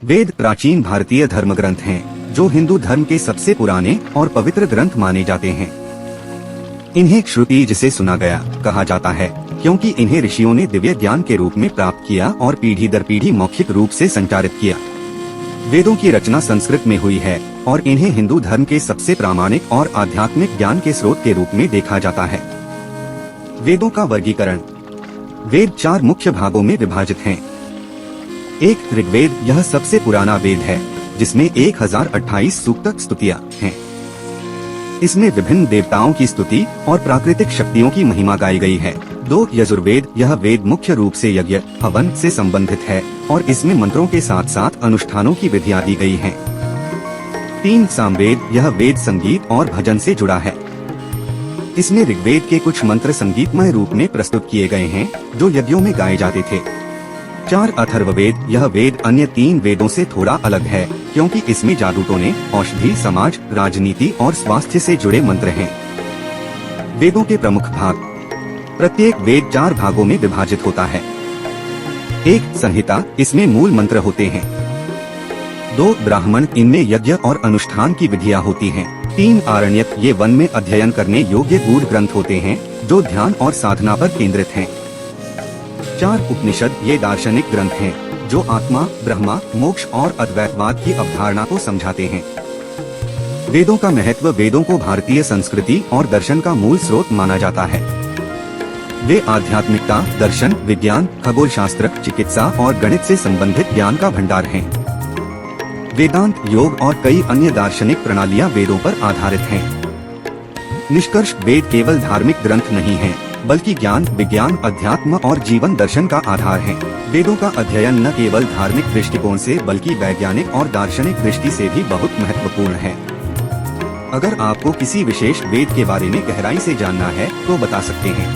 वेद प्राचीन भारतीय धर्म ग्रंथ हैं, जो हिंदू धर्म के सबसे पुराने और पवित्र ग्रंथ माने जाते हैं। इन्हें श्रुति जिसे सुना गया कहा जाता है, क्योंकि इन्हें ऋषियों ने दिव्य ज्ञान के रूप में प्राप्त किया और पीढ़ी दर पीढ़ी मौखिक रूप से संचारित किया। वेदों की रचना संस्कृत में हुई है और इन्हें हिंदू धर्म के सबसे प्रामाणिक और आध्यात्मिक ज्ञान के स्रोत के रूप में देखा जाता है। वेदों का वर्गीकरण। वेद 4 मुख्य भागों में विभाजित हैं। एक ऋग्वेद, यह सबसे पुराना वेद है, जिसमें 1028 सूक्त स्तुतियाँ हैं। इसमें विभिन्न देवताओं की स्तुति और प्राकृतिक शक्तियों की महिमा गाई गई है। 2 यजुर्वेद, यह वेद मुख्य रूप से यज्ञ हवन से संबंधित है और इसमें मंत्रों के साथ साथ अनुष्ठानों की विधियाँ दी गई हैं। 3 सामवेद, यह वेद संगीत और भजन से जुड़ा है। इसमें ऋग्वेद के कुछ मंत्र संगीतमय रूप में प्रस्तुत किए गए हैं, जो यज्ञों में गाए जाते थे। 4 अथर्ववेद, यह वेद अन्य 3 वेदों से थोड़ा अलग है, क्योंकि इसमें जादू टोने, औषधि, समाज, राजनीति और स्वास्थ्य से जुड़े मंत्र हैं। वेदों के प्रमुख भाग। प्रत्येक वेद 4 भागों में विभाजित होता है। 1 संहिता, इसमें मूल मंत्र होते हैं। 2 ब्राह्मण, इनमें यज्ञ और अनुष्ठान की विधियाँ होती हैं। 3 आरण्यक, ये वन में अध्ययन करने योग्य गूढ़ ग्रंथ होते हैं, जो ध्यान और साधना पर केंद्रित हैं। 4 उपनिषद, ये दार्शनिक ग्रंथ हैं, जो आत्मा, ब्रह्मा, मोक्ष और अद्वैतवाद की अवधारणा को समझाते हैं। वेदों का महत्व। वेदों को भारतीय संस्कृति और दर्शन का मूल स्रोत माना जाता है। वे आध्यात्मिकता, दर्शन, विज्ञान, खगोल शास्त्र, चिकित्सा और गणित से संबंधित ज्ञान का भंडार हैं। वेदांत, योग और कई अन्य दार्शनिक प्रणालियां वेदों पर आधारित हैं। निष्कर्ष, वेद केवल धार्मिक ग्रंथ नहीं हैं, बल्कि ज्ञान, विज्ञान, अध्यात्म और जीवन दर्शन का आधार हैं। वेदों का अध्ययन न केवल धार्मिक दृष्टिकोण से बल्कि वैज्ञानिक और दार्शनिक दृष्टि से भी बहुत महत्वपूर्ण है। अगर आपको किसी विशेष वेद के बारे में गहराई से जानना है तो बता सकते हैं।